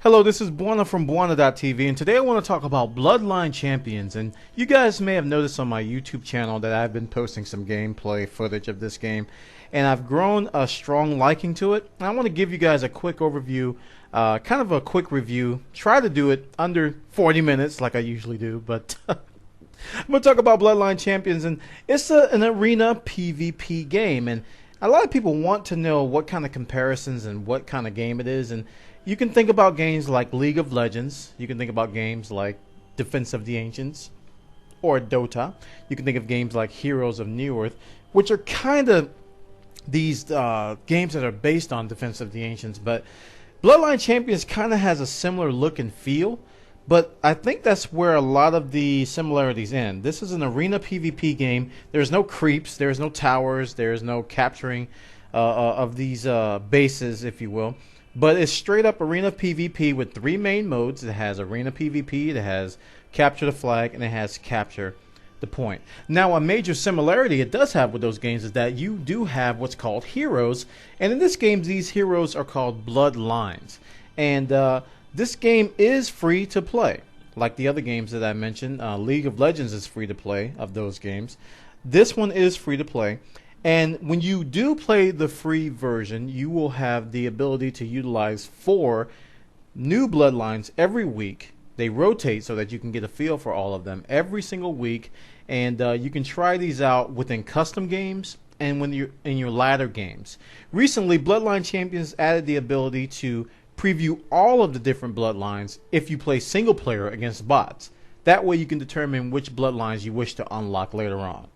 Hello, this is Bwana from Bwana.tv, and today I want to talk about Bloodline Champions. And you guys may have noticed on my YouTube channel that I've been posting some gameplay footage of this game, and I've grown a strong liking to it. And I want to give you guys a quick overview, kind of a quick review. Try to do it under 40 minutes like I usually do, but I'm going to talk about Bloodline Champions, and it's an arena PvP game. And a lot of people want to know what kind of comparisons and what kind of game it is. And you can think about games like League of Legends. You can think about games like Defense of the Ancients or Dota. You can think of games like Heroes of Newerth, which are kind of these games that are based on Defense of the Ancients. But Bloodline Champions kind of has a similar look and feel, but I think that's where a lot of the similarities end. This is an arena PvP game. There's no creeps. There's no towers. There's no capturing of these bases, if you will. But it's straight up arena PvP with three main modes. It has arena PvP, it has capture the flag, and it has capture the point. Now, a major similarity it does have with those games is that you do have what's called heroes. And in this game, these heroes are called Bloodlines. And this game is free to play. Like the other games that I mentioned, League of Legends is free to play of those games. This one is free to play. And when you do play the free version, you will have the ability to utilize 4 new bloodlines every week. They rotate so that you can get a feel for all of them every single week. And you can try these out within custom games and when you're in your ladder games. Recently, Bloodline Champions added the ability to preview all of the different bloodlines if you play single player against bots. That way you can determine which bloodlines you wish to unlock later on.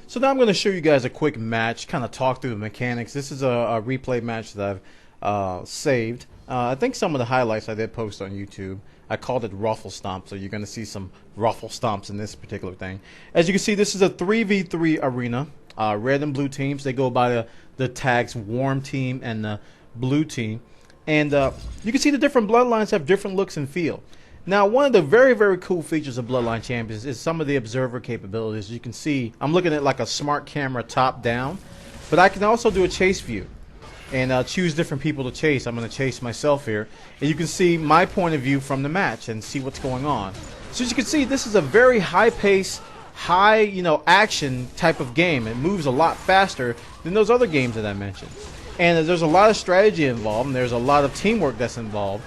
So now I'm going to show you guys a quick match, kind of talk through the mechanics. This is a replay match that I've saved. I think some of the highlights I did post on YouTube. I called it Ruffle Stomp, so you're going to see some Ruffle Stomps in this particular thing. As you can see, this is a 3v3 arena. Red and blue teams, they go by the tags Warm Team and the Blue Team. And you can see the different bloodlines have different looks and feel. Now, one of the very, very cool features of Bloodline Champions is some of the observer capabilities. You can see, I'm looking at like a smart camera top down, but I can also do a chase view and choose different people to chase. I'm going to chase myself here, and you can see my point of view from the match and see what's going on. So as you can see, this is a very high-paced, action type of game. It moves a lot faster than those other games that I mentioned. And there's a lot of strategy involved, and there's a lot of teamwork that's involved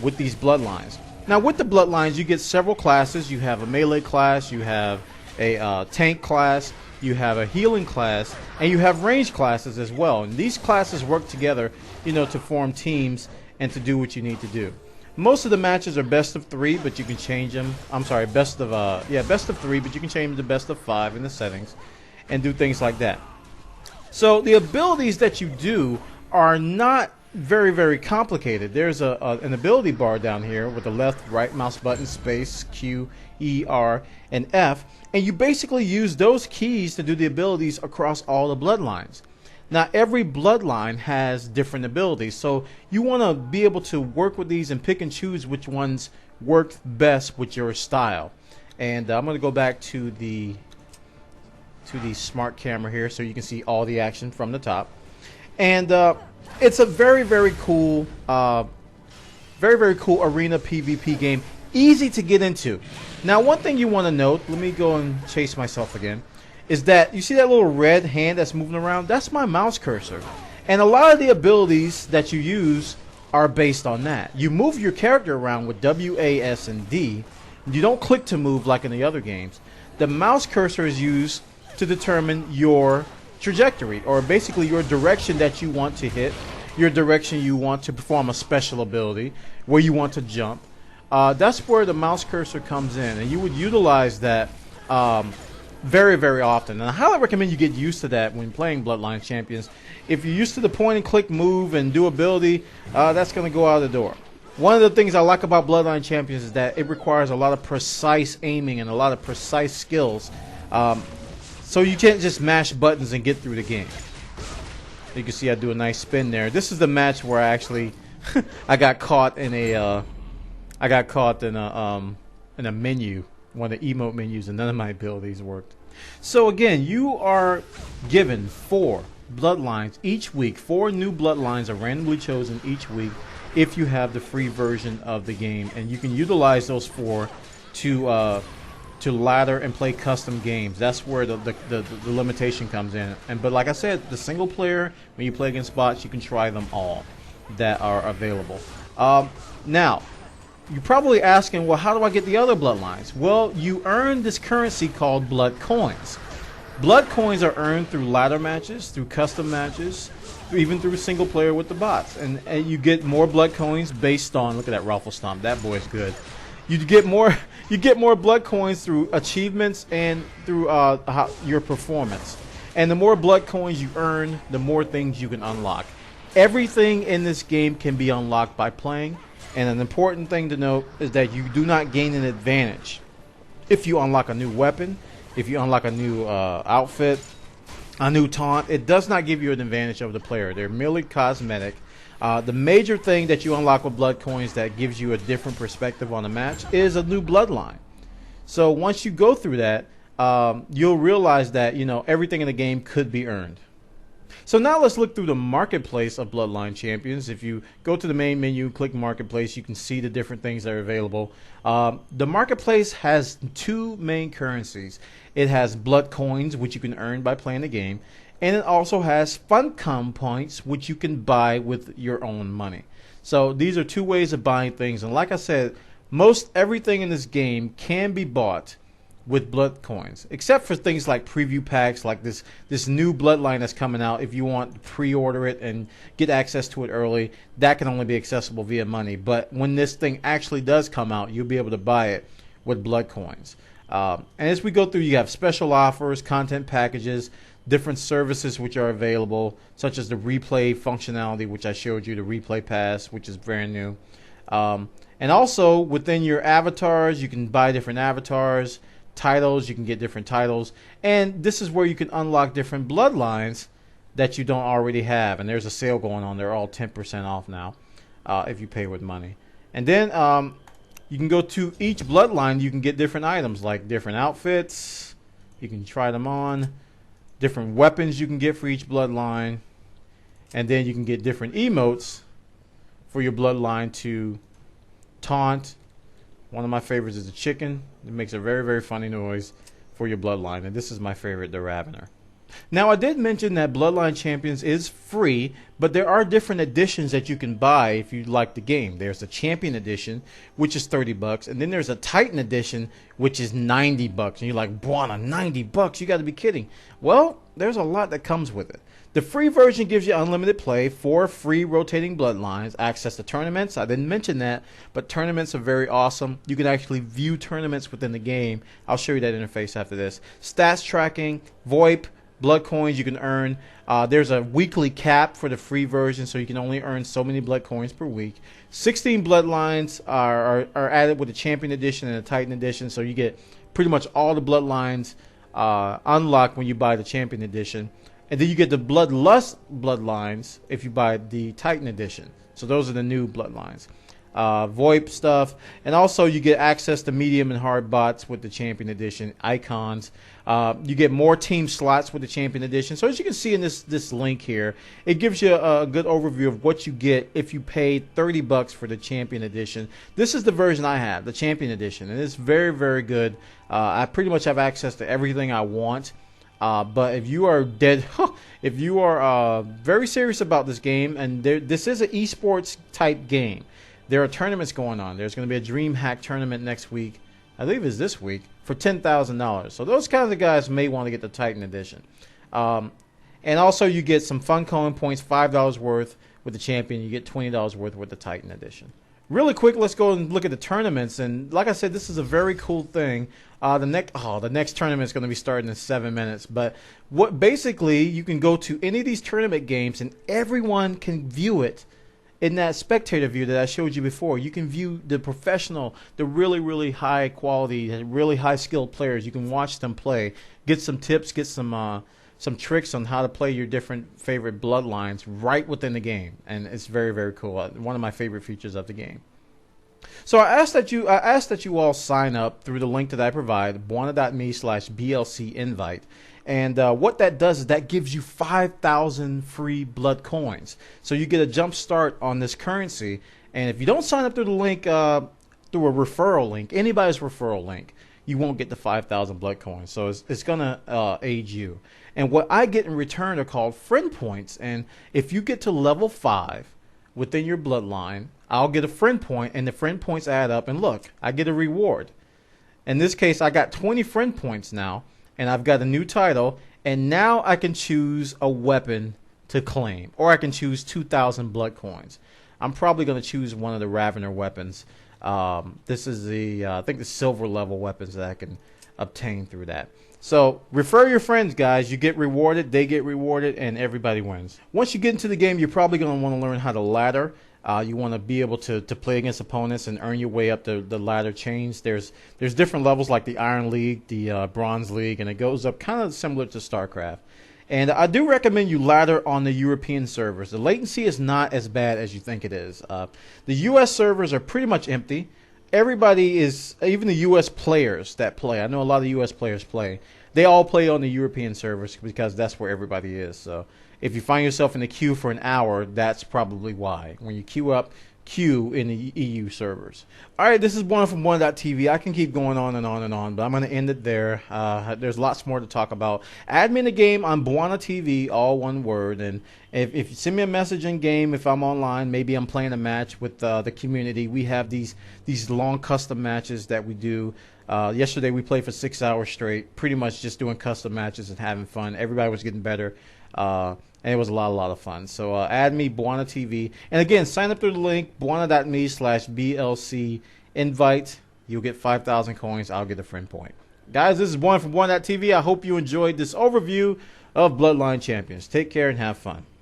with these bloodlines. Now, with the bloodlines, you get several classes. You have a melee class, you have a tank class, you have a healing class, and you have range classes as well. And these classes work together, to form teams and to do what you need to do. Most of the matches are best of 3, but you can change them. I'm sorry, best of 3, but you can change them to best of 5 in the settings and do things like that. So the abilities that you do are not very, very complicated. There's an ability bar down here with the left, right mouse button, space, Q, E, R, and F, and you basically use those keys to do the abilities across all the bloodlines. Now, every bloodline has different abilities, so you want to be able to work with these and pick and choose which ones work best with your style. And I'm going to go back to the smart camera here so you can see all the action from the top. And it's a very, very cool arena PvP game. Easy to get into. Now, one thing you want to note, let me go and chase myself again, is that you see that little red hand that's moving around? That's my mouse cursor. And a lot of the abilities that you use are based on that. You move your character around with W, A, S, and D. You don't click to move like in the other games. The mouse cursor is used to determine your trajectory, or basically your direction that you want to hit, your direction you want to perform a special ability, where you want to jump. That's where the mouse cursor comes in, and you would utilize that very, very often. And I highly recommend you get used to that when playing Bloodline Champions. If you're used to the point and click move and do ability, that's going to go out the door. One of the things I like about Bloodline Champions is that it requires a lot of precise aiming and a lot of precise skills. So you can't just mash buttons and get through the game. You can see I do a nice spin there. This is the match where I actually I got caught in a menu, one of the emote menus, and none of my abilities worked. So again, you are given 4 bloodlines each week. 4 new bloodlines are randomly chosen each week, if you have the free version of the game, and you can utilize those to ladder and play custom games. That's where the limitation comes in. But like I said, the single player, when you play against bots, you can try them all that are available. Now, you're probably asking, well, how do I get the other bloodlines? Well, you earn this currency called blood coins. Blood coins are earned through ladder matches, through custom matches, even through single player with the bots. And you get more blood coins based on, look at that Raffle Stomp, that boy's good. You get more blood coins through achievements and through your performance. And the more blood coins you earn, the more things you can unlock. Everything in this game can be unlocked by playing. And an important thing to note is that you do not gain an advantage if you unlock a new weapon, if you unlock a new outfit, a new taunt. It does not give you an advantage over the player. They're merely cosmetic. The major thing that you unlock with blood coins that gives you a different perspective on the match is a new bloodline. So once you go through that, you'll realize that everything in the game could be earned. So now let's look through the marketplace of Bloodline Champions. If you go to the main menu, click Marketplace, you can see the different things that are available. The marketplace has two main currencies. It has blood coins, which you can earn by playing the game, and it also has Funcom points, which you can buy with your own money. So these are two ways of buying things. And like I said, most everything in this game can be bought with blood coins, except for things like preview packs, like this new bloodline that's coming out. If you want to pre-order it and get access to it early, that can only be accessible via money. But when this thing actually does come out, you'll be able to buy it with blood coins. And as we go through, you have special offers, content packages, different services which are available, such as the replay functionality, which I showed you, the replay pass, which is brand new. And also within your avatars, you can buy different avatars. Titles, you can get different titles, and this is where you can unlock different bloodlines that you don't already have. And there's a sale going on. They're all 10% off now if you pay with money. And then you can go to each bloodline. You can get different items like different outfits. You can try them on. Different weapons you can get for each bloodline, and then you can get different emotes for your bloodline to taunt. One of my favorites is the chicken. It makes a very, very funny noise for your bloodline. And this is my favorite, the Ravener. Now, I did mention that Bloodline Champions is free, but there are different editions that you can buy if you like the game. There's the Champion Edition, which is $30, and then there's a Titan Edition, which is $90. And you're like, Bwana, $90? You got to be kidding. Well, there's a lot that comes with it. The free version gives you unlimited play, 4 free rotating bloodlines, access to tournaments. I didn't mention that, but tournaments are very awesome. You can actually view tournaments within the game. I'll show you that interface after this. Stats tracking, VoIP, blood coins you can earn. There's a weekly cap for the free version, so you can only earn so many blood coins per week. 16 bloodlines are added with the Champion Edition and the Titan Edition, so you get pretty much all the bloodlines unlocked when you buy the Champion Edition. And then you get the Bloodlust bloodlines if you buy the Titan Edition. So those are the new bloodlines. VoIP stuff. And also you get access to medium and hard bots with the Champion Edition. Icons. You get more team slots with the Champion Edition. So as you can see in this link here, it gives you a good overview of what you get if you paid $30 for the Champion Edition. This is the version I have, the Champion Edition. And it's very, very good. I pretty much have access to everything I want. But if you are if you are very serious about this game, and this is an esports type game, there are tournaments going on. There's going to be a DreamHack tournament next week. I believe it's this week for $10,000. So those kinds of guys may want to get the Titan Edition. And also you get some Funcom points, $5 worth with the Champion. You get $20 worth with the Titan Edition. Really quick, let's go and look at the tournaments. And like I said, this is a very cool thing. The next tournament is going to be starting in 7 minutes. But basically, you can go to any of these tournament games, and everyone can view it in that spectator view that I showed you before. You can view the professional, the really, really high quality, really high skilled players. You can watch them play, get some tips, get some tricks on how to play your different favorite bloodlines right within the game, and it's very, very cool. One of my favorite features of the game. So I ask that you all sign up through the link that I provide, bwana.me/blc invite. And what that does is that gives you 5,000 free blood coins. So you get a jump start on this currency, And if you don't sign up through the link, through a referral link, anybody's referral link, you won't get the 5,000 blood coins. So it's going to aid you. And what I get in return are called friend points. And if you get to level 5 within your bloodline, I'll get a friend point, and the friend points add up. And look, I get a reward. In this case, I got 20 friend points now, and I've got a new title. And now I can choose a weapon to claim, or I can choose 2,000 blood coins. I'm probably going to choose one of the Ravener weapons. This is the I think the silver level weapons that I can obtain through that. So refer your friends, guys. You get rewarded, they get rewarded, and everybody wins. Once you get into the game, you're probably going to want to learn how to ladder. You want to be able to play against opponents and earn your way up the ladder chains. There's different levels like the Iron League, the Bronze League, and it goes up kind of similar to StarCraft. And I do recommend you ladder on the European servers. The latency is not as bad as you think it is. The US servers are pretty much empty. Everybody is, even the US players that play, I know a lot of US players play, they all play on the European servers because that's where everybody is. So if you find yourself in the queue for an hour, that's probably why. When you queue up, queue in the EU servers. Alright, this is Bwana from Bwana.tv. I can keep going on and on and on, but I'm going to end it there. There's lots more to talk about. Add me in the game on Bwana.tv, all one word. And if you send me a message in game, if I'm online, maybe I'm playing a match with the community. We have these long custom matches that we do. Yesterday we played for 6 hours straight, pretty much just doing custom matches and having fun. Everybody was getting better. And it was a lot of fun. So add me, Bwana TV. And again, sign up through the link, bwana.me/BLC invite. You'll get 5,000 coins. I'll get a friend point. Guys, this is Bwana from Bwana.tv. I hope you enjoyed this overview of Bloodline Champions. Take care and have fun.